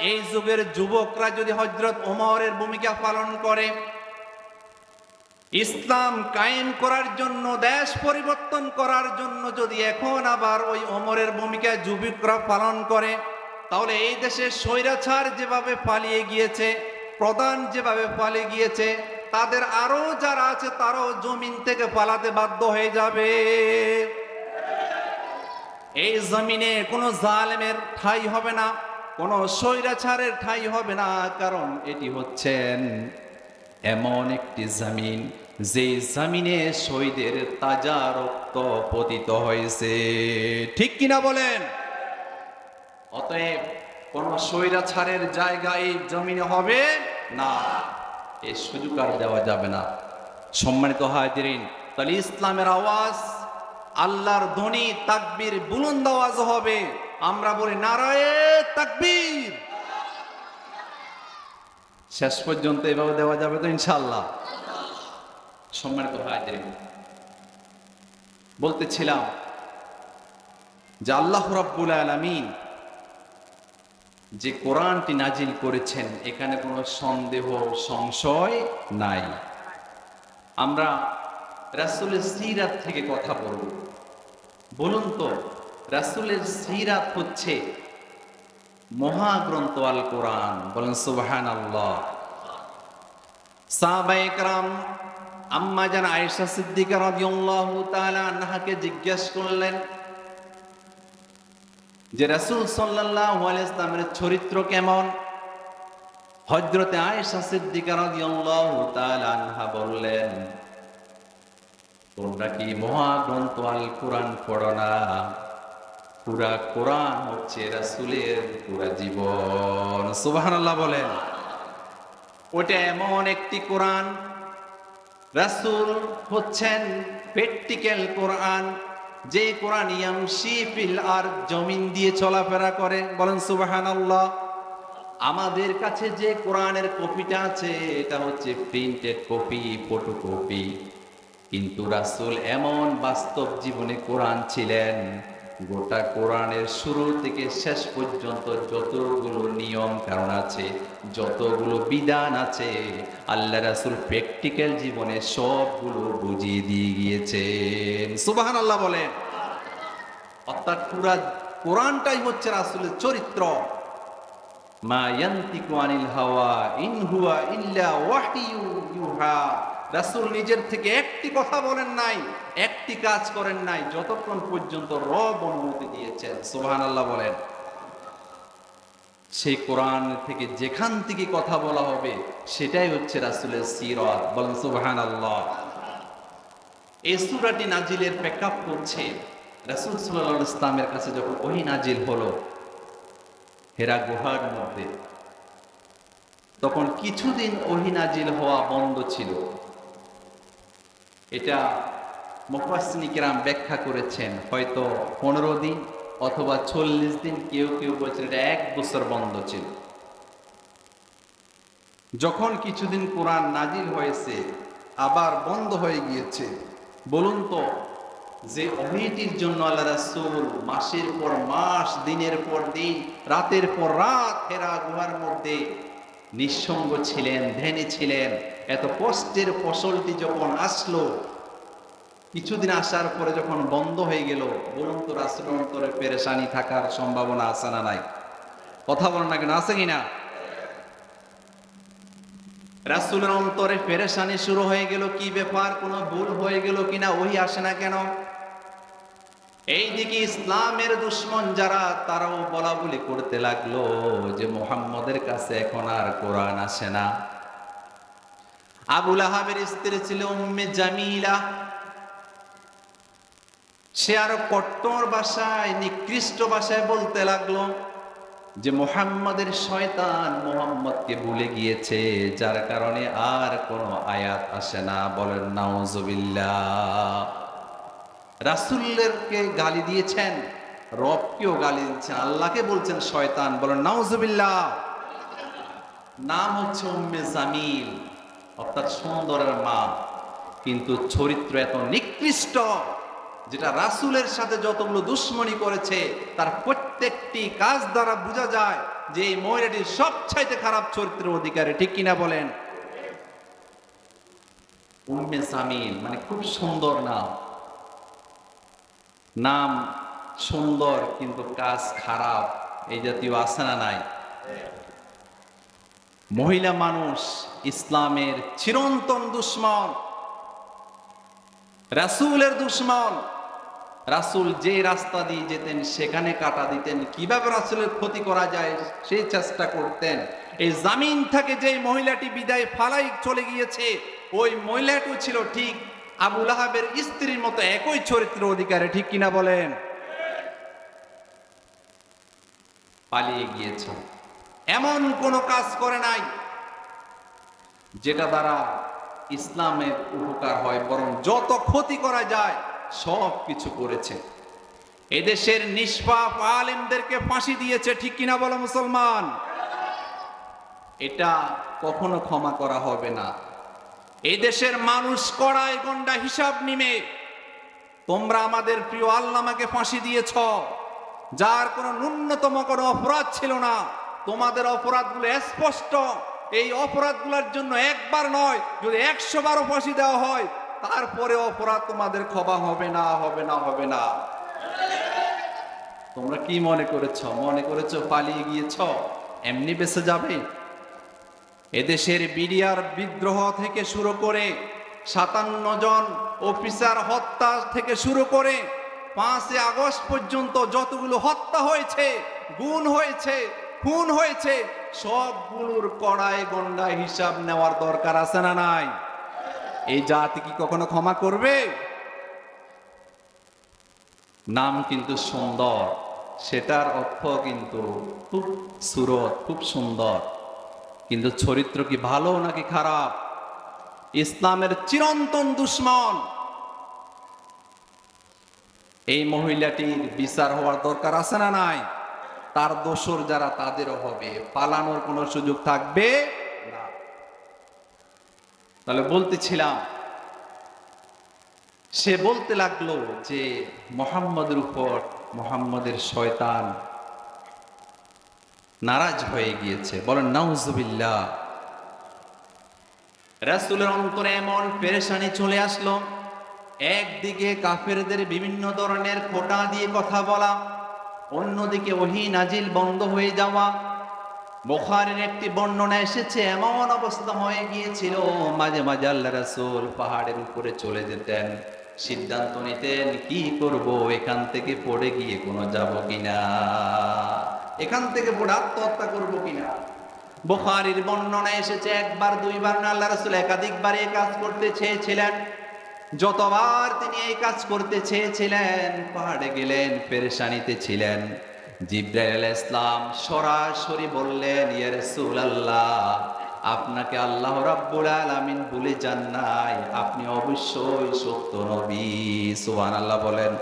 এই যুগের যুবকরা যদি হযরত ওমরের ভূমিকা পালন করে, ইসলাম কায়েম করার জন্য, দেশ পরিবর্তন করার জন্য যদি এখন আবার ওই ওমরের ভূমিকা যুবকরা পালন করে, তাহলে এই দেশে স্বৈরাচার যেভাবে পালিয়ে গিয়েছে, প্রধান যেভাবে পালিয়ে গিয়েছে, তাদের আরো যারা আছে তারাও জমিন থেকে পালাতে বাধ্য হয়ে যাবে। এই জমিনে কোনো জালেমের ঠাঁই হবে না, কোনো স্বৈরাচারের ঠাঁই হবে না, কারণ এটি হচ্ছেন এমন একটি জমিন যে জমিনে শহীদের তাজা রক্ত পতিত হয়েছে। ঠিক কিনা বলেন? অতএব কোন স্বৈরাচারের জায়গা এই জমিনে হবে না, এই সুযোগ আর দেওয়া যাবে না। সম্মানিত হাজিরিন, তাহলে ইসলামের আওয়াজ, আল্লাহর ধ্বনি, তাকবীর বুলন্দ আওয়াজ হবে। আমরা বলি নারায়ে তাকবীর। শেষ পর্যন্ত এভাবে দেওয়া যাবে তো ইনশাআল্লাহ? সম্মানিত হাজিরিন, বলতেছিলাম যে আল্লাহ রাব্বুল আলামিন যে কোরআনটি নাজিল করেছেন, এখানে কোনো সন্দেহ সংশয় নাই। আমরা রাসূলের সিরাত থেকে কথা বলব। বলুন তো, রাসূলের সিরাত হচ্ছে মহাগ্রন্থ আল কোরআন। বলেন সুবহানাল্লাহ। সাহাবায়ে কেরাম আম্মা জান আয়েশা সিদ্দিকা রাদিয়াল্লাহু তাআলা আনহাকে জিজ্ঞেস করলেন যে রাসূল সাল্লাল্লাহু আলাইহি ওয়াসাল্লামের চরিত্র কেমন? হযরতে আয়েশা সিদ্দিকা রাদিয়াল্লাহু তাআলা আনহা বললেন, তোমরা কি মহাগ্রন্থ আল কোরআন পড়ো না? পুরা কোরআন হচ্ছে রাসূলের পুরা জীবন। সুবহানাল্লাহ বলেন। ওটা এমন একটি কোরআন, রাসূল হচ্ছেন প্র্যাকটিক্যাল কোরআন, যে কোরআন ইয়ামশি ফিল আরদ, জমিন দিয়ে চলাফেরা করে। বলেন সুবহানাল্লাহ। আমাদের কাছে যে কোরআনের কপিটা আছে এটা হচ্ছে প্রিন্টেড কপি, ফটোকপি, কিন্তু রাসূল এমন বাস্তব জীবনে কোরআন ছিলেন, গোটা কোরআনের শুরু থেকে শেষ পর্যন্ত যতগুলো নিয়ম কারণ আছে, যতগুলো বিধান আছে, আল্লাহ রাসূল প্র্যাকটিক্যাল জীবনে সবগুলো বুঝিয়ে দিয়ে গিয়েছেন। সুবহানাল্লাহ বলেন। অর্থাৎ পুরা কোরআনটাই হচ্ছে রাসূলের চরিত্র। মা ইয়ান্তিকু আনিল হাওয়া ইন হুয়া ইল্লা ওয়াহয়ু ইউহা। রাসূল নিজের থেকে একটি কথা বলেন নাই, একটি কাজ করেন নাই, যতক্ষণ পর্যন্ত রব অনুমতি দিয়েছেন। সুবহানাল্লাহ বলেন। সেই কোরআন থেকে যেখান থেকে কথা বলা হবে সেটাই হচ্ছে রাসূলের সিরাত। বলেন সুবহানাল্লাহ। এই সূরাটি নাজিলের প্রেক্ষাপট হচ্ছে রাসূল সাল্লাল্লাহু আলাইহি ওয়াসাল্লামের কাছে যখন ওহী নাজিল হলো হেরা গুহার মধ্যে, তখন কিছুদিন ওহী নাজিল হওয়া বন্ধ ছিল। এটা মুফাসসিরিন কিরাম ব্যাখ্যা করেছেন, হয়তো 15 দিন অথবা 40 দিন, কেউ কেউ বলছেন এটা 1 বছর বন্ধ ছিল। যখন কিছুদিন কোরআন নাজিল হয়েছে আবার বন্ধ হয়ে গিয়েছে, বলুন তো, যে ওহীটির জন্য আল্লাহ রাসূল মাসের পর মাস, দিনের পর দিন, রাতের পর রাত হেরা গুহার মধ্যে নিঃসঙ্গ ছিলেন, ধ্যানে ছিলেন, এত কষ্টের ফসলটি যখন আসলো, কিছুদিন আসার পরে যখন বন্ধ হয়ে গেল, বলুন তো রাসূলের অন্তরে পেরেশানি থাকার সম্ভাবনা আছে না নাই? কথা বলেন না কেন, আছে কিনা? রাসূলের অন্তরে পেরেশানি শুরু হয়ে গেল, কি ব্যাপার, কোনো ভুল হয়ে গেল কিনা, ওহী আসে না কেন? এইদিকে ইসলামের দুশমন যারা, তারাও বলা বলি করতে লাগলো যে মুহাম্মদের কাছে এখন আর কোরআন আসে না। আবু লাহাবের স্ত্রী ছিল উম্মে জামিলা, সে আরো কট্টর ভাষায়, নিকৃষ্ট ভাষায় বলতে লাগলো যে মুহাম্মদের শয়তান মুহাম্মদকে ভুলে গিয়েছে, যার কারণে আর কোনো আয়াত আসে না। বলেন নাউজুবিল্লাহ। রাসূলকে গালি দিয়েছেন, রবকেও গালি দিচ্ছেন, আল্লাহকে বলছেন শয়তান। বলেন নাউজুবিল্লাহ। নাম হচ্ছে উম্মে জামিল, অর্থাৎ সুন্দরের মা, কিন্তু চরিত্র এত নিকৃষ্ট, যেটা রাসূলের সাথে যতগুলো দুশ্মনী করেছে তার প্রত্যেকটি কাজ দ্বারা বোঝা যায় যে এই মহিলাটি সবচাইতে খারাপ চরিত্রের অধিকারী, ঠিক কিনা বলেন? উম্মে সামিল মানে খুব সুন্দর নাম, নাম সুন্দর কিন্তু কাজ খারাপ, এই জাতীয় আছে না নাই? মহিলা মানুষ ইসলামের চিরন্তন দুশ্মন, রাসূলের দুশ্মন। রাসূল যে রাস্তা দিয়ে যেতেন সেখানে কাটা দিতেন, কিভাবে রাসূলের ক্ষতি করা যায় সেই চেষ্টা করতেন। এই জামিন থেকে যে মহিলাটি বিদায় ফালাই চলে গিয়েছে, ওই মহিলাটি ছিল ঠিক আবু লাহাবের স্ত্রীর মতো একই চরিত্রের অধিকারী, ঠিক কিনা বলেন? পালিয়ে গিয়েছে, এমন কোন কাজ করে নাই যেটা দ্বারা ইসলামের উপকার হয়, বরং যত ক্ষতি করা যায় সব কিছু করেছে। এদেশের নিষ্পাপ আলেমদেরকে ফাঁসি দিয়েছে, ঠিক কিনা বলো মুসলমান? এটা কখনো ক্ষমা করা হবে না। এই দেশের মানুষ কড়াই গন্ডা হিসাব নিবে। তোমরা আমাদের প্রিয় আল্লামাকে ফাঁসি দিয়েছ, যার কোনো ন্যূনতম কোনো অপরাধ ছিল না। তোমাদের অপরাধগুলো স্পষ্ট। এই অপরাধগুলোর জন্য একবার নয়, যদি 100 বারও ফাঁসি দেওয়া হয়, তারপরে অপরাধ তোমাদের ক্ষমা হবে না, হবে না, হবে না। তোমরা কি মনে করেছো? মনে করেছো পালিয়ে গিয়েছ এমনি বেঁচে যাবে? এদেশের বিডিআর বিদ্রোহ থেকে শুরু করে 57 জন অফিসার হত্যা থেকে শুরু করে 5 আগস্ট পর্যন্ত যতগুলো হত্যা হয়েছে, গুম হয়েছে, খুন হয়েছে, সবগুলোর কড়াই গন্ডায় হিসাব নেওয়ার দরকার আছে না নাই? এই জাতি কি কখনো ক্ষমা করবে? নাম কিন্তু সুন্দর, সেটার অর্থ কিন্তু খুব সুরত, খুব সুন্দর, কিন্তু চরিত্র কি ভালো নাকি খারাপ? ইসলামের চিরন্তন দুশ্মন। এই মহিলাটির বিচার হওয়ার দরকার আছে না নাই? তার দোসর যারা তাদেরও হবে, পালানোর কোনো সুযোগ থাকবে না। তাহলে বলতেছিলাম, সে বলতে লাগলো যে মুহাম্মদের উপর মুহাম্মদের শয়তান নারাজ হয়ে গিয়েছে। বলেন নাউজুবিল্লাহ। রাসূলের অন্তরে এমন পেরেশানি চলে আসলো, একদিকে কাফেরদের বিভিন্ন ধরনের খোঁটা দিয়ে কথা বলা, অন্যদিকে ওহী নাজিল বন্ধ হয়ে যাওয়া। বুখারীর একটি বর্ণনা এসেছে, এমন অবস্থা হয়ে গিয়েছিল মাঝে মাঝে আল্লাহ রাসূল পাহাড়ের উপরে চলে যেতেন, সিদ্ধান্ত নিতেন কি করব, এখান থেকে পড়ে গিয়ে কোনো যাব কিনা, এখান থেকে পড়ে আত্মহত্যা করব কিনা। বুখারীর বর্ণনা এসেছে একবার দুইবার না, আল্লাহ রাসূল একাধিকবার এই কাজ করতে চেয়েছিলেন। যতবার তিনি এই কাজ করতে চেয়েছিলেন, পাহাড়ে গেলেন, পেরেশানিতে ছিলেন, জিবরাইল আলাইহিস সালাম সরাসরি বললেন, ইয়া রাসূলুল্লাহ, আপনাকে আল্লাহ রাব্বুল আলামিন ভুলে যান নাই, আপনি অবশ্যই সত্য নবী। সুবহানাল্লাহ বলেন,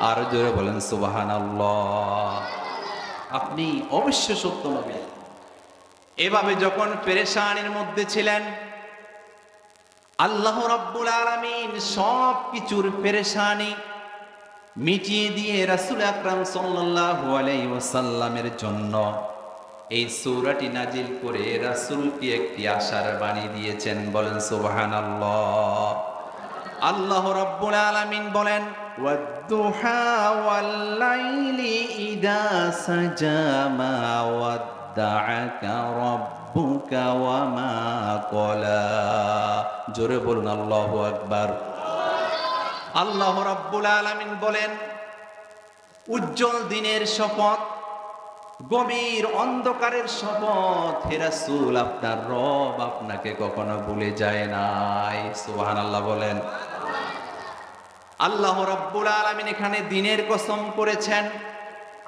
আর জোরে বলেন সুবহানাল্লাহ। আপনি অবশ্যই সত্য নবী। এভাবে যখন পেরেশানির মধ্যে ছিলেন, আল্লাহ রাব্বুল আলামিন সব কিছুর পেরেশানি মিটিয়ে দিয়ে রাসূল আকরাম সাল্লাল্লাহু আলাইহি ওয়াসাল্লামের জন্য এই সূরাটি নাজিল করে রাসূলকে একটি আশার বাণী দিয়েছেন। বলেন সুবহানাল্লাহ। আল্লাহ রাব্বুল আলামিন বলেন, ওয়াদ-দুহা ওয়াল-লাইলি ইযা সাজা মা ওয়াদ্দাআকা রাব্বুকা ওয়া মা ক্বালা। জোরে বলুন আল্লাহু আকবার। আল্লাহ রাব্বুল আলামিন বলেন, উজ্জ্বল দিনের শপথ, গভীর অন্ধকারের শপথ, হে রাসূল আপনার রব আপনাকে কখনো ভুলে যায় নাই। সুবহানাল্লাহ বলেন। আল্লাহ রাব্বুল আলামিন এখানে দিনের কসম করেছেন,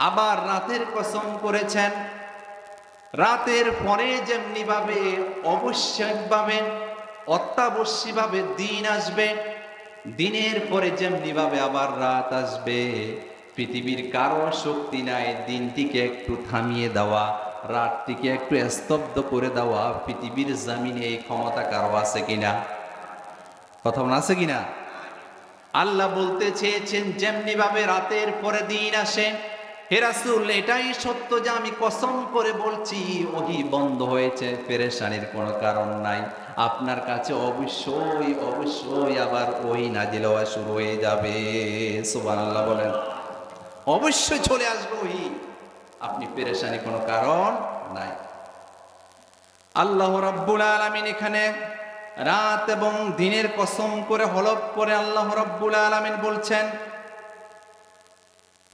আবার রাতের কসম করেছেন। রাতের পরে যেমনি ভাবে অবশ্যকভাবে অত্যাবশ্যকভাবে দিন আসবে, দিনের পরে যেমনি ভাবে আবার রাত আসবে। পৃথিবীর কারো শক্তি নাই দিনটিকে একটু থামিয়ে দেওয়া, রাতটিকে একটু স্তব্ধ করে দেওয়া। পৃথিবীর জমিনে এই ক্ষমতা কারো আছে কিনা? কথা মনে আছে কিনা? আল্লাহ বলতে চেয়েছেন, যেমনি ভাবে রাতের পরে দিন আসে, হে রাসূল, এটাই সত্য যে আমি কসম করে বলছি ওহী বন্ধ হয়েছে, পেরেশানির কোনো কারণ নাই। আপনার কাছে অবশ্যই অবশ্যই আবার ওহী নাজিল হওয়া শুরু হয়ে যাবে। সুবহানাল্লাহ বলেন। অবশ্যই চলে আসবে ওহী, আপনি পেরেশানি কোনো কারণ নাই। আল্লাহ রাব্বুল আলামিন এখানে রাত এবং দিনের কসম করে হলফ করে আল্লাহ রাব্বুল আলামিন বলছেন,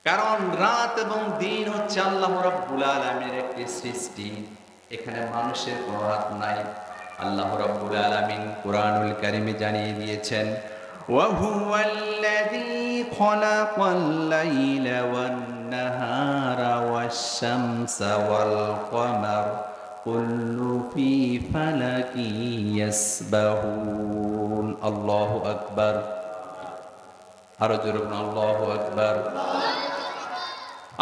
কারণ রাত এবং দিন হচ্ছে আল্লাহ রাব্বুল আলামিনের একটি সৃষ্টি, এখানে মানুষের কোনো হাত নাই। আল্লাহ রাব্বুল আলামিন কুরআনুল কারীমে জানিয়ে দিয়েছেন, ওয়া হুয়াল্লাযী খালাকাল লাইলা ওয়ান নাহারা ওয়াশ শামসা ওয়াল কমার কুল্লু ফি ফালাকি ইয়াসবাহুন। আল্লাহু আকবার। আরো জোরে বলুন আল্লাহু আকবার।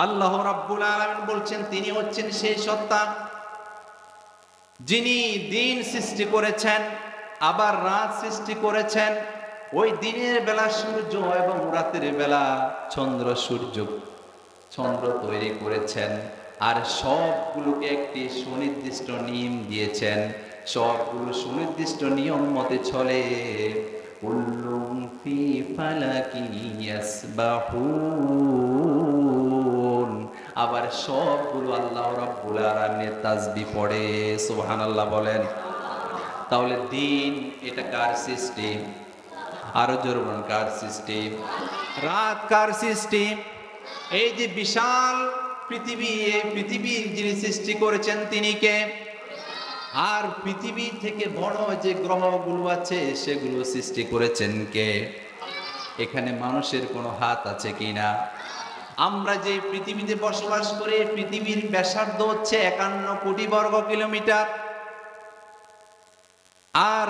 আল্লাহ রাব্বুল আলামিন বলছেন তিনি হচ্ছেন সেই সত্তা যিনি দিন সৃষ্টি করেছেন, আবার রাত সৃষ্টি করেছেন। ওই দিনের বেলা সূর্য এবং রাতের বেলা চন্দ্র তৈরি করেছেন, আর সবগুলোকে একটি সুনির্দিষ্ট নিয়ম দিয়েছেন। সবগুলো সুনির্দিষ্ট নিয়ম মতে চলে। কুল্লুম ফি ফালাকি ইয়াসবাহুন। আবার সবগুলো আল্লাহ রাব্বুল আলামিনের তাসবিহ পড়ে। সুবহানাল্লাহ বলেন। তাহলে দিন এটা কার সৃষ্টি? আরো জোরে বলুন কার সৃষ্টি? রাত কার সৃষ্টি? এই যে বিশাল পৃথিবী, এই পৃথিবীর যিনি সৃষ্টি করেছেন তিনি কে? আর পৃথিবী থেকে বড় যে গ্রহগুলো আছে সেগুলো সৃষ্টি করেছেন কে? এখানে মানুষের কোনো হাত আছে কিনা? আমরা যে পৃথিবীতে বসবাস করি, পৃথিবীর ব্যাসার্ধ হচ্ছে 51 কোটি বর্গ কিলোমিটার। আর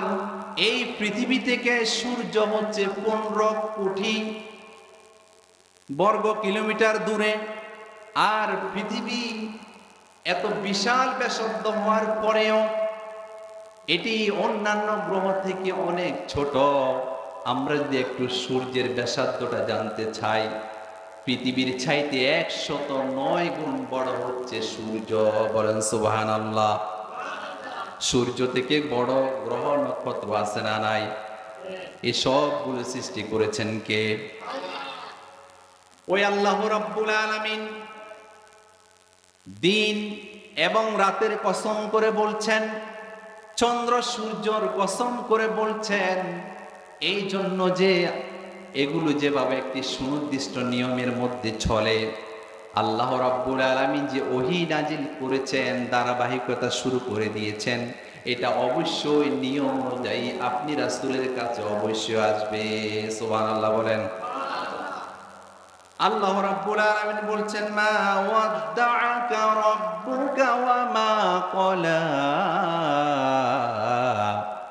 এই পৃথিবী থেকে সূর্য হচ্ছে 15 কোটি বর্গ কিলোমিটার দূরে। আর পৃথিবী এত বিশাল ব্যাসার্ধ হওয়ার পরেও এটি অন্যান্য গ্রহ থেকে অনেক ছোট। আমরা যদি একটু সূর্যের ব্যাসার্ধটা জানতে চাই, পৃথিবীর চাইতে 109 গুণ বড় হচ্ছে সূর্য। বলেন সুবহানাল্লাহ। সূর্য থেকে বড় গ্রহ নক্ষত্র আছে না নাই? এই সবগুলো সৃষ্টি করেছেন কে? ওই আল্লাহ রাব্বুল আলামিন দিন এবং রাতের কসম করে বলছেন, চন্দ্র সূর্যর কসম করে বলছেন, এই জন্য যে এগুলো যেভাবে একটি সুনির্দিষ্ট নিয়মের মধ্যে চলে। আল্লাহ রাব্বুল আলামিন যে ওহী নাজিল করেছেন, ধারাবাহিকতা শুরু করে দিয়েছেন, এটা অবশ্যই নিয়ম অনুযায়ী আপনি রাসূলের কাছে অবশ্যই আসবে। সুবহানাল্লাহ বলেন। আল্লাহ রাব্বুল আলামিন বলছেন, মা ওয়াদ্দাআকা রাব্বুকা ওয়া মা ক্বালা।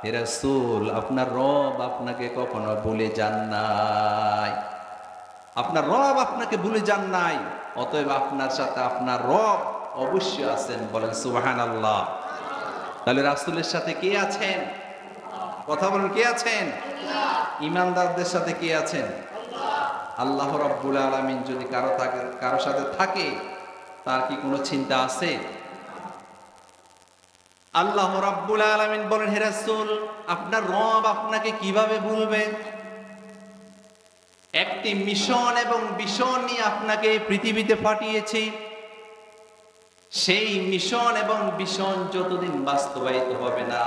হে রাসূল, আপনার রব আপনাকে কখনো ভুলে যান নাই। আপনার রব আপনাকে ভুলে যান নাই, অতএব আপনার সাথে আপনার রব অবশ্যই আছেন। বলেন সুবহানাল্লাহ। তাহলে রাসূলের সাথে কে আছেন? কথা বলেন, কে আছেন? ঈমানদারদের সাথে কে আছেন? আল্লাহ রাব্বুল আলামিন যদি কারো সাথে থাকে, তার কি কোনো চিন্তা আছে? আল্লাহ রাব্বুল আলামিন বলেন, হে রাসূল, আপনার রব আপনাকে কিভাবে ভুলবে? একটি মিশন এবং ভিশন নিয়ে আপনাকে পৃথিবীতে পাঠিয়েছি। সেই মিশন এবং ভিশন যতদিন বাস্তবায়িত হবে না,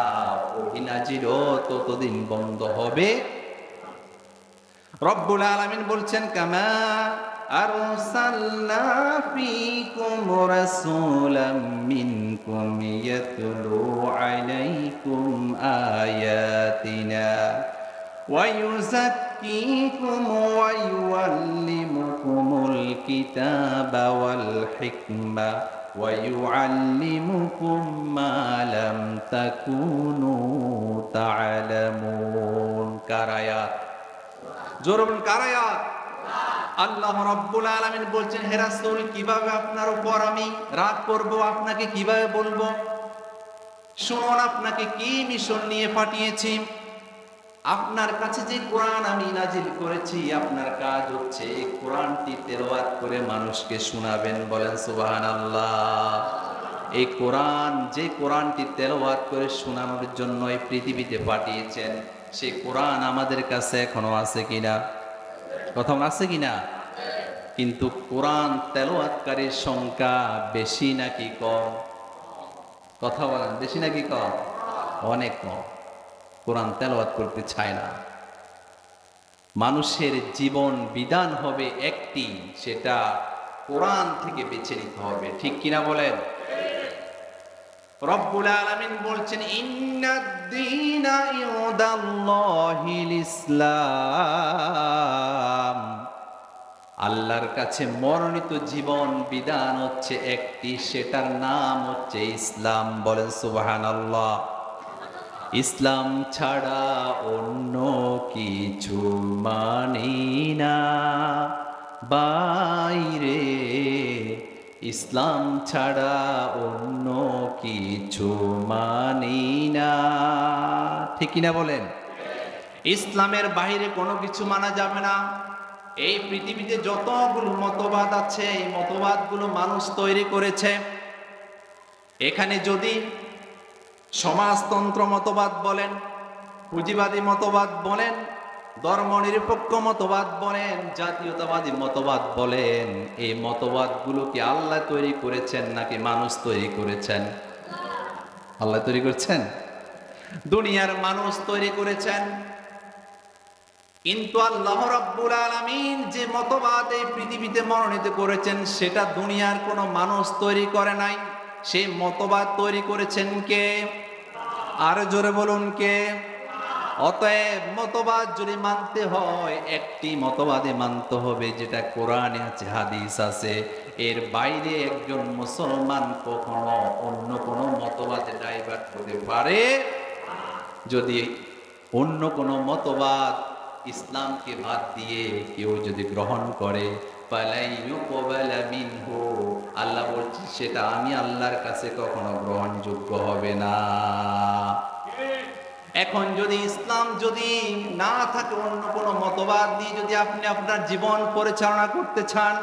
ওহী নাজিলও ততদিন বন্ধ হবে। রব্বুল আলামিন বলছেন, কামা আরসালনা ফীকুম রাসূলাম মিনকুম ইয়াতলু আলাইকুম আয়াতিনা ওয়া ইউযাক্কিকুম ওয়া ইউআল্লিমুকুমুল কিতাবা ওয়াল হিকমা ওয়া ইউআল্লিমুকুম মা লাম তাকুনু তা'লামুন। কার আয়াত? জোরে বলুন, কার আয়াত? আল্লাহ রাব্বুল আলামিন বলছেন, হে রাসূল, কিভাবে আপনার উপর আমি রাগ করব, আপনাকে কিভাবে বলবো? শুনুন, আপনাকে কি মিশন নিয়ে পাঠিয়েছি। আপনার কাছে যে কোরআন আমি নাজিল করেছি, আপনার কাজ হচ্ছে এই কোরআনটি তেলাওয়াত করে মানুষকে শোনাবেন। বলেন সুবহানাল্লাহ। এই কোরআন, যে কোরআনটি তেলাওয়াত করে শোনানোর জন্য এই পৃথিবীতে পাঠিয়েছেন, সেই কোরআন আমাদের কাছে এখনো আছে কিনা? কথা আছে কিনা? কিন্তু কোরআন তেলাওয়াতকারীর সংখ্যা বেশি নাকি কম? কথা বলেন, বেশি নাকি কম? অনেক কম। কোরআন তেলাওয়াত করতে চায় না। মানুষের জীবন বিধান হবে একটি, সেটা কোরআন থেকে বেছে নিতে হবে। ঠিক কিনা বলেন? রব্বুল আলামিন বলছেন, ইন্নাদ-দীনা ইনদাল্লাহিল ইসলাম। আল্লাহর কাছে মনোনীত জীবন বিধান হচ্ছে একটি, সেটার নাম হচ্ছে ইসলাম। বলেন সুবহানাল্লাহ। ইসলাম ছাড়া অন্য কিছু মানি না বাইরে, ইসলাম ছাড়া অন্য কিছু মানি না। ঠিক কিনা বলেন? ইসলামের বাইরে কোনো কিছু মানা যাবে না। এই পৃথিবীতে যতগুলো মতবাদ আছে, এই মতবাদগুলো মানুষ তৈরি করেছে। এখানে যদি সমাজতন্ত্র মতবাদ বলেন, পুঁজিবাদী মতবাদ বলেন, ধর্মনিরপেক্ষ মতবাদ বলেন, জাতীয়তাবাদী মতবাদ বলেন, এই মতবাদগুলো কি আল্লাহ তৈরি করেছেন নাকি মানুষ তৈরি করেছেন? আল্লাহ তৈরি করেছেন, দুনিয়ার মানুষ তৈরি করেছেন। কিন্তু আল্লাহ রাব্বুল আলামিন যে মতবাদ এই পৃথিবীতে মনোনীত করেছেন, সেটা দুনিয়ার কোনো মানুষ তৈরি করে নাই। সেই মতবাদ তৈরি করেছেন কে? আর জোরে বলুন কে? অতএব মতবাদ যদি মানতে হয়, একটি মতবাদে মানতে হবে, যেটা কোরআনে আছে, হাদিস আছে। এর বাইরে একজন মুসলমান কখনো অন্য কোনো মতবাদে ডাইভার্ট হতে পারে। যদি অন্য কোনো মতবাদ ইসলামকে বাদ দিয়ে কেউ যদি গ্রহণ করে, আল্লাহ বলছে সেটা আমি আল্লাহর কাছে কখনো গ্রহণযোগ্য হবে না। এখন যদি ইসলাম যদি না থাকে, অন্য কোনো মতবাদ দিয়ে যদি আপনি আপনার জীবন পরিচালনা করতে চান,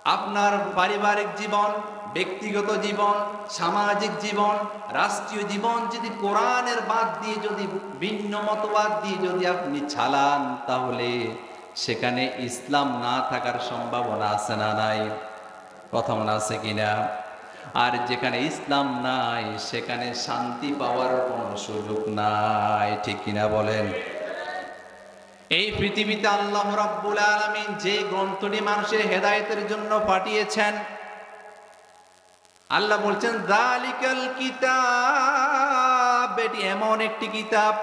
আপনার পারিবারিক জীবন, ব্যক্তিগত জীবন, সামাজিক জীবন, রাষ্ট্রীয় জীবন যদি কোরআনের বাদ দিয়ে, যদি ভিন্ন মতবাদ দিয়ে যদি আপনি চালান, তাহলে সেখানে ইসলাম না থাকার সম্ভাবনা আছে না নাই? কথা মনে আছে কিনা? আর যেখানে ইসলাম নাই, সেখানে শান্তি পাওয়ার কোনো সুযোগ নাই। ঠিক কিনা বলেন? এই পৃথিবীতে আল্লাহ রাব্বুল আলামিন যে গ্রন্থটি মানুষের হেদায়েতের জন্য পাঠিয়েছেন, আল্লাহ বলছেন যালিকাল কিতাব, এটি এমন একটি কিতাব,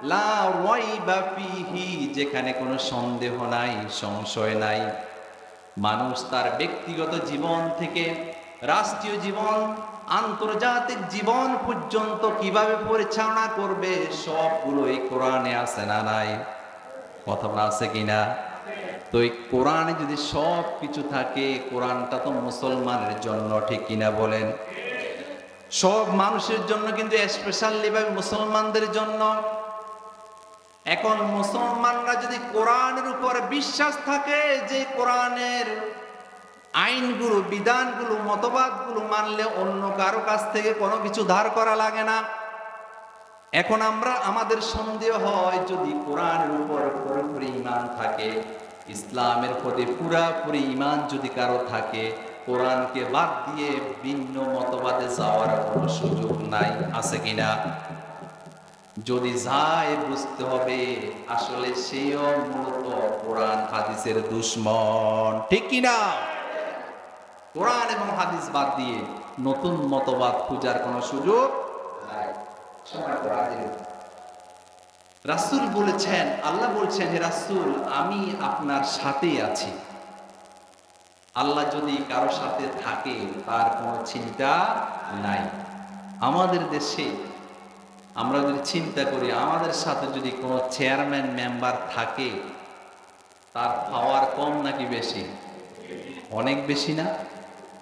লা রাইবা ফীহি, যেখানে কোনো সন্দেহ নাই, সংশয় নাই। মানুষ তার ব্যক্তিগত জীবন থেকে রাষ্ট্রীয় জীবন, আন্তর্জাতিক জীবন পর্যন্ত কিভাবে পরিচালনা করবে, সবগুলো এই কোরআনে আছে না নাই? কথা বলা আছে কিনা? তো এই কোরআনে যদি সব কিছু থাকে, কোরআনটা তো মুসলমানের জন্য। ঠিক কিনা বলেন? সব মানুষের জন্য, কিন্তু স্পেশালি ভাবে মুসলমানদের জন্য। এখন মুসলমানরা যদি কোরআনের উপর বিশ্বাস থাকে, যে কোরআনের আইনগুলো, বিধানগুলো, মতবাদগুলো মানলে অন্য কারো কাছ থেকে কোনো কিছু ধার করা লাগে না। এখন আমাদের সন্দেহ হয়, যদি কোরআনের উপর পুরোপুরি ঈমান থাকে, ইসলামের প্রতি পুরোপুরি ঈমান যদি কারো থাকে, কোরআনকে বাদ দিয়ে ভিন্ন মতবাদে যাওয়ার কোনো সুযোগ নাই। আছে কিনা? যদি যায়, বুঝতে হবে আসলে সেও মূলত কোরআন হাদিসের দুশমন। ঠিক কিনা? কোরআন এবং হাদিস বাদ দিয়ে নতুন মতবাদ খোঁজার কোনো সুযোগ নাই। রাসূল বলেছেন, আল্লাহ বলছেন, হে রাসূল, আমি আপনার সাথেই আছি। আল্লাহ যদি কারো সাথে থাকে, তার কোনো চিন্তা নাই। আমাদের দেশে আমরা যদি চিন্তা করি, আমাদের সাথে যদি কোনো চেয়ারম্যান মেম্বার থাকে, তার পাওয়ার কম নাকি বেশি? অনেক বেশি না?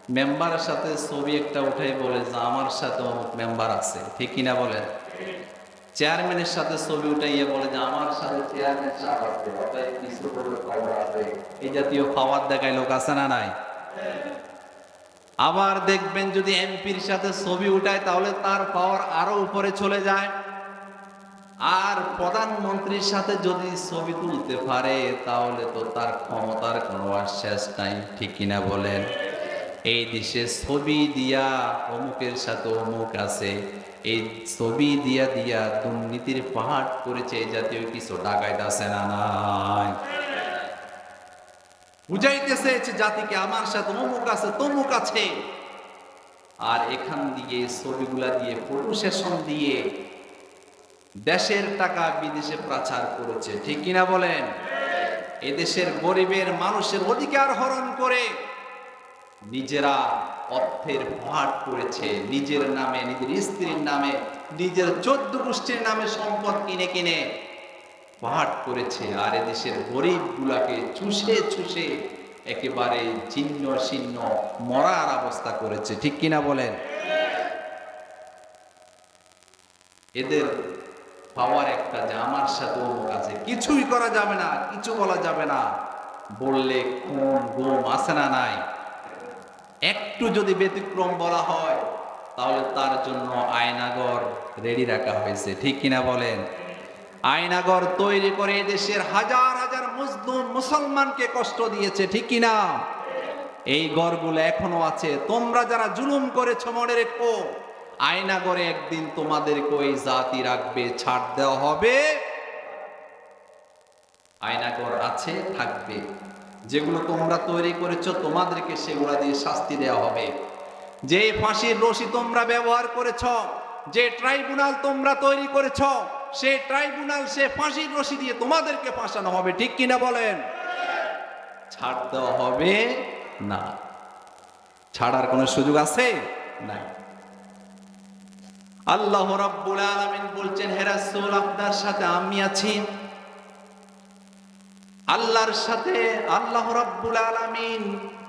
মেম্বারের সাথে ছবি একটা উঠাই বলে যে আমার সাথে অমুক মেম্বার আছে। ঠিক কিনা বলেন? চেয়ারম্যানের সাথে ছবি উঠাইয়া বলে যে আমার সাথে চেয়ারম্যান সাহেব আছে, অতএব কিছু করে খবর আছে, এই জাতীয় পাওয়ার দেখায় লোক আছে না নাই? আবার দেখবেন যদি এমপির সাথে ছবি উঠায় তাহলে তার পাওয়ার আরো উপরে চলে যায়। আর প্রধানমন্ত্রীর সাথে যদি ছবি তুলতে পারে তাহলে তো তার ক্ষমতার কোনো শেষ নাই, ঠিক কিনা বলেন? এই দেশে ছবি দিয়া অমুকের সাথে অমুক আছে, এই ছবি দিয়া দিয়া দুর্নীতির পাহাড় করেছে, এই জাতীয় কিছু ডাকাইত আছে না নাই? বুঝাইতেছে জাতিকে আমার সাথে অমুক আছে তমুক আছে, আর এখান দিয়ে ছবিগুলা দিয়ে ফটো সেশন দিয়ে দেশের টাকা বিদেশে পাচার করেছে, ঠিক কিনা বলেন? এদেশের গরিবের মানুষের অধিকার হরণ করে নিজেরা অর্থের ভাট করেছে, নিজের নামে, নিজের স্ত্রীর নামে, নিজের 14 গোষ্ঠীর নামে সম্পদ কিনে কিনে ভাট করেছে। আর এদেশের গরিব গুলাকে চুষে চুষে একেবারে ছিন্ন ছিন্ন মরার অবস্থা করেছে, ঠিক কিনা বলেন? এদের পাওয়ার একটা যে আমার সাথে অমুক আছে, কিছুই করা যাবে না, কিছু বলা যাবে না, বললে খুন গুম আছে না নাই? একটু যদি ব্যতিক্রম বলা হয় তাহলে তার জন্য আয়নাগর রেডি রাখা হয়েছে, ঠিক কিনা বলেন? আয়নাগর তৈরি করে দেশের হাজার হাজার মুসলমানকে কষ্ট দিয়েছে, ঠিক কিনা? এই ঘরগুলো এখনো আছে। তোমরা যারা জুলুম করেছো মনে রেখো, আয়নাগরে একদিন তোমাদেরকে ওই জাতি রাখবে, ছাড় দেওয়া হবে। আয়নাগর আছে, থাকবে। যেগুলো তোমরা তৈরি করেছো তোমাদেরকে সেগুলা দিয়ে শাস্তি দেওয়া হবে। যে ফাঁসির রশি তোমরা ব্যবহার করেছো, যে ট্রাইব্যুনাল তোমরা তৈরি করেছো, সেই ট্রাইব্যুনাল সে ফাঁসির রশি দিয়ে তোমাদেরকে ফাঁসানো হবে, ঠিক কিনা বলেন? ছাড় দেওয়া হবে না, ছাড়ার কোনো সুযোগ আছে? নাই। আল্লাহ রাব্বুল আলামিন বলছেন, হে রাসূল আপনার সাথে আমি আছি। আল্লাহর সাথে আল্লাহ রাব্বুল আলামিন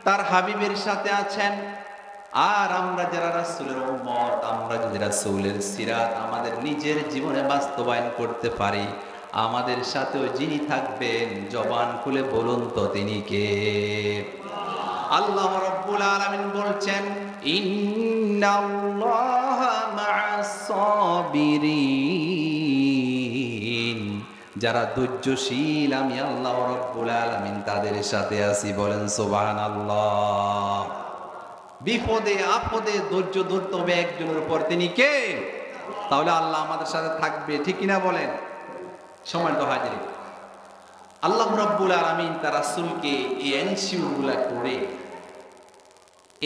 তার হাবিবের সাথে আছেন। আর আমরা যারা রাসূলের উম্মত, আমরা যদি রাসূলের সিরাত আমাদের নিজের জীবনে বাস্তবায়ন করতে পারি, আমাদের সাথেও যিনি থাকবেন, জবান খুলে বলুন তো তিনি কে? আল্লাহ রাব্বুল আলামিন বলছেন, ইন্নাল্লাহা মা'আস সাবিরিন, যারা ধৈর্যশীল আমি আল্লাহ রাব্বুল আলামিন তাদের সাথে আছি, বলেন সুবহানাল্লাহ। বিপদে আপদে ধৈর্য ধরতে হবে একজনের উপর, তিনি কে? তাহলে আল্লাহ আমাদের সাথে থাকবে, ঠিক কিনা বলেন? সময় তো হাজির, আল্লাহ রাব্বুল আলামিন তার রাসূলকে এই এনসিউ গুলা করে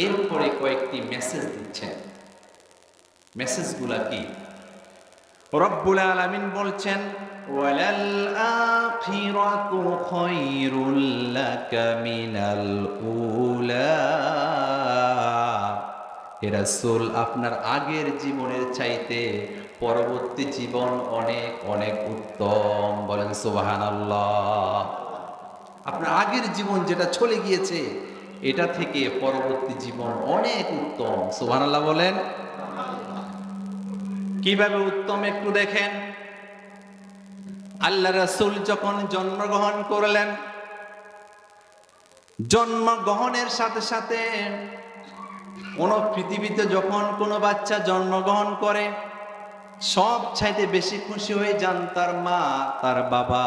এরপরে কয়েকটি মেসেজ দিচ্ছেন। মেসেজগুলা কি? রব্বুল আলামিন বলছেন, ওয়ালাল আখিরাতু খায়রুল লাকা মিনাল উলা। হে রাসূল, আপনার আগের জীবনের চাইতে পরবর্তী জীবন অনেক অনেক উত্তম, বলেন সুবহানাল্লাহ। আপনার আগের জীবন যেটা চলে গিয়েছে এটা থেকে পরবর্তী জীবন অনেক উত্তম, সুবহানাল্লাহ বলেন। কিভাবে উত্তম একটু দেখেন। আল্লাহ রাসূল যখন জন্মগ্রহণ করলেন, জন্মগ্রহণের সাথে সাথে কোন পৃথিবীতে যখন কোনো বাচ্চা জন্মগ্রহণ করে সব চাইতে বেশি খুশি হয়ে যান তার মা, তার বাবা।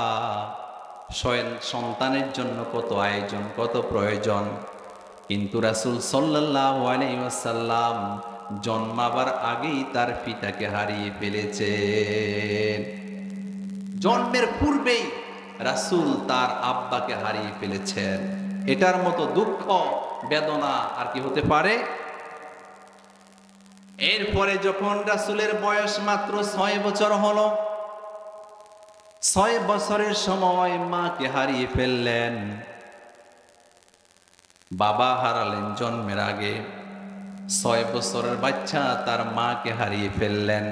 সন্তানের জন্য কত আয়োজন, কত প্রয়োজন। কিন্তু রাসূল সাল্লাল্লাহু আলাইহি ওয়াসাল্লাম জন্মাবার আগেই তার পিতাকে হারিয়ে ফেলেছেন। জন্মের পূর্বেই রাসূল তার আব্বাকে হারিয়ে ফেলেছেন। এটার মতো দুঃখ বেদনা আর কি হতে পারে? এরপরে যখন রাসূলের বয়স মাত্র 6 বছর হলো, 6 বছরের সময় মাকে হারিয়ে ফেললেন। বাবা হারালেন জন্মের আগে, 6 বছরের বাচ্চা তার মাকে হারিয়ে ফেললেন।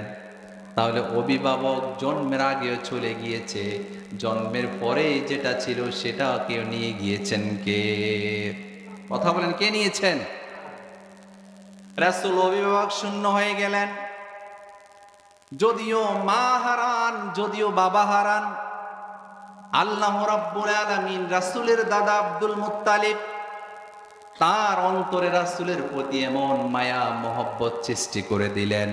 তাহলে অভিভাবক জন্মের আগেও চলে গিয়েছে, জন্মের পরে যেটা ছিল সেটা কেউ নিয়ে গিয়েছেন কে? কথা বলেন, কে নিয়েছেন? রাসূল অভিভাবক শূন্য হয়ে গেলেন। যদিও মা হারান, যদিও বাবা হারান, আল্লাহ রাব্বুল আলামিন রাসূলের দাদা আব্দুল মুত্তালিব তার অন্তরে রাসূলের প্রতি এমন মায়া মহব্বত সৃষ্টি করে দিলেন,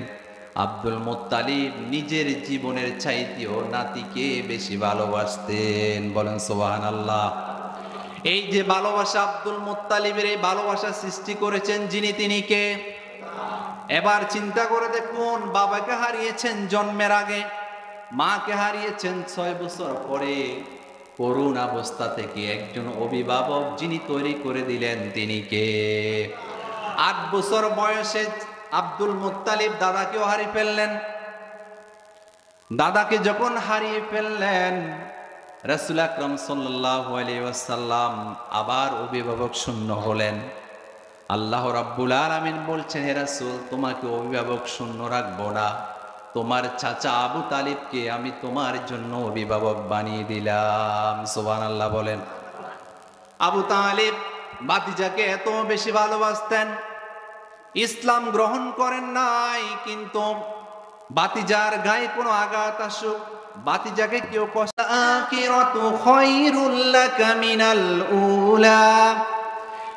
আব্দুল মুত্তালিব নিজের জীবনের চাইতেও নাতিকে বেশি ভালোবাসতেন। বলেন সুবহানাল্লাহ। এই যে ভালোবাসা, আব্দুল মুত্তালিবের এই ভালোবাসা সৃষ্টি করেছেন যিনি, তিনি কে? এবার চিন্তা করে দেখুন, বাবাকে হারিয়েছেন জন্মের আগে, মাকে হারিয়েছেন 6 বছর পরে, করুণ অবস্থা থেকে একজন অভিভাবক যিনি তৈরি করে দিলেন তিনি কে? 8 বছর বয়সে আব্দুল মুত্তালিব দাদাকেও হারিয়ে ফেললেন। দাদাকে যখন হারিয়ে ফেললেন, রাসূল আকরাম সাল্লাল্লাহু আলাইহি ওয়াসাল্লাম আবার অভিভাবক শূন্য হলেন। আল্লাহ রাব্বুল আলামিন বলছেন, হে রাসূল, তোমাকে অভিভাবক শূন্য রাখবো না, তোমার চাচা আবু তালিবকে আমি তোমার জন্য অভিভাবক বানিয়ে দিলাম। সুবহানাল্লাহ বলেন। আবু তালিব ভাতিজাকে এত বেশি ভালোবাসতেন, ইসলাম গ্রহণ করেন নাই, কিন্তু ভাতিজার গায়ে কোনো আঘাত আসুক, ভাতিজাকে কেউ কষ্ট, আখিরাতু খায়রুল লাকা মিনাল উলা,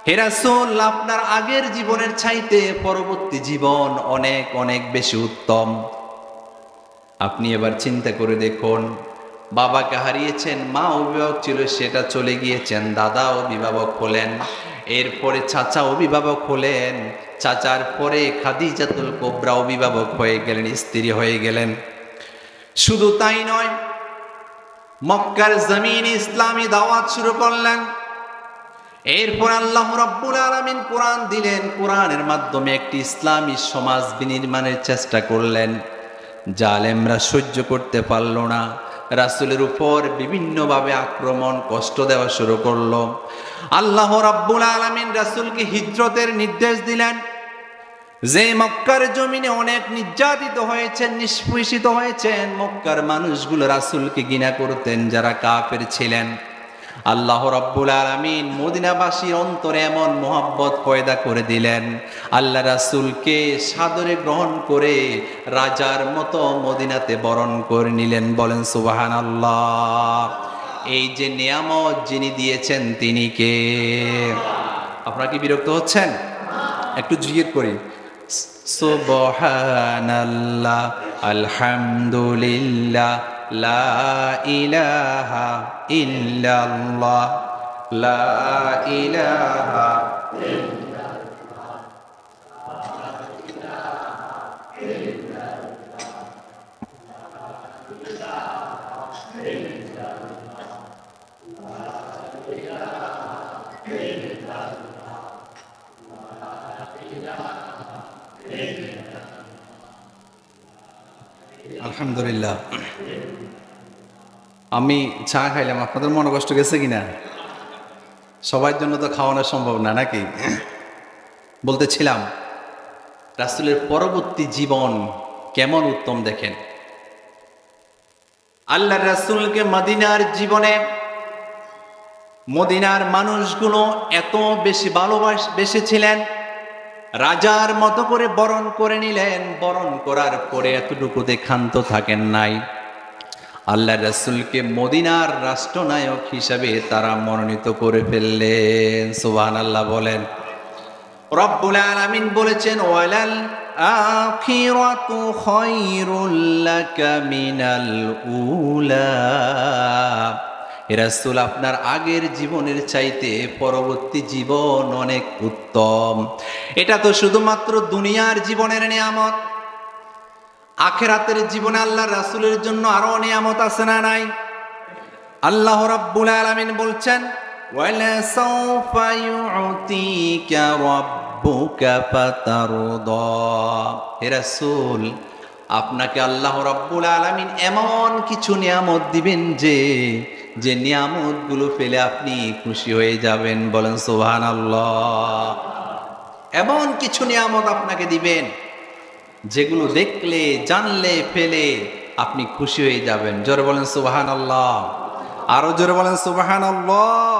হে রাসূল, আপনার আগের জীবনের চাইতে পরবর্তী জীবন অনেক অনেক বেশি উত্তম। আপনি এবার চিন্তা করে দেখুন, বাবাকে হারিয়েছেন, মা অভিভাবক ছিল, সেটা চলে গিয়েছেন, দাদা অভিভাবক হলেন, এরপরে চাচা অভিভাবক হলেন, চাচার পরে খাদিজাতুল কুবরা অভিভাবক হয়ে গেলেন, স্ত্রী হয়ে গেলেন। শুধু তাই নয়, মক্কার জমিনে ইসলামী দাওয়াত শুরু করলেন। এরপর আল্লাহ রাব্বুল আলামিন কোরআন দিলেন, কোরআনের মাধ্যমে একটি ইসলামী সমাজ বিনির্মাণের চেষ্টা করলেন। জালেমরা সহ্য করতে পারল না, রাসূলের উপর বিভিন্নভাবে আক্রমণ, কষ্ট দেওয়া শুরু করলো। আল্লাহ রাব্বুল আলামিন রাসূলকে হিজরতের নির্দেশ দিলেন। যে মক্কার জমিনে অনেক নির্যাতিত হয়েছেন, নিষ্পেষিত হয়েছেন, মক্কার মানুষগুলো রাসূলকে ঘৃণা করতেন, যারা কাফের ছিলেন। আল্লাহ রাব্বুল আলামিন মদিনাবাসীর অন্তরে এমন মোহাব্বত পয়দা করে দিলেন, আল্লাহ রাসূলকে সাদরে গ্রহণ করে রাজার মতো মদিনাতে বরণ করে নিলেন। বলেন সুবহানাল্লাহ। এই যে নিয়ামত যিনি দিয়েছেন তিনি কে? আপনারা কি বিরক্ত হচ্ছেন? একটু জিকির করি, সুবহানাল্লাহ, আলহামদুলিল্লাহ, লা ইলাহা ইল্লাল্লাহ, লা ইলাহা আলহামদুলিল্লাহ। আমি চা খাইলাম, আপনাদের মনে কষ্ট গেছে কিনা? সবার জন্য তো খাওয়ানো সম্ভব না, নাকি? বলতেছিলাম, রাসূলের পরবর্তী জীবন কেমন উত্তম দেখেন। আল্লাহর রাসূলকে মদিনার জীবনে মদিনার মানুষগুলো এত বেশি ভালোবেসেছিলেন, রাজার মতো করে বরণ করে নিলেন। বরণ করার পরে এতটুকুতে ক্ষান্ত থাকেন নাই, আল্লাহ রাসূলকে মদিনার রাষ্ট্রনায়ক হিসাবে তারা মনোনীত করে ফেললেন। সুবহানাল্লাহ বলেন। রব্বুল আলামিন বলেছেন, ওয়ালাল আখিরাতু খায়রুল লাকা মিনাল উলা, হে রাসূল, আপনার আগের জীবনের চাইতে পরবর্তী জীবন অনেক উত্তম। এটা তো শুধুমাত্র দুনিয়ার জীবনের নিয়ামত, আখিরাতের জীবনে আল্লাহর রাসূলের জন্য আরো নিয়ামত আছে না নাই? আল্লাহ রাব্বুল আলামিন বলছেন, ওয়ালা সাওফা ইউতিকা রাব্বুকা ফাতারদা, হে রাসূল, আপনাকে আল্লাহ রাব্বুল আলামিন এমন কিছু নিয়ামত দিবেন যে নিয়ামতগুলো পেলে আপনি খুশি হয়ে যাবেন। বলেন সুবহানাল্লাহ। এমন কিছু নিয়ামত আপনাকে দিবেন যেগুলো দেখলে, জানলে, পেলে আপনি খুশি হয়ে যাবেন। জোরে বলেন সুবহানাল্লাহ। আরো জোরে বলেন সুবহানাল্লাহ।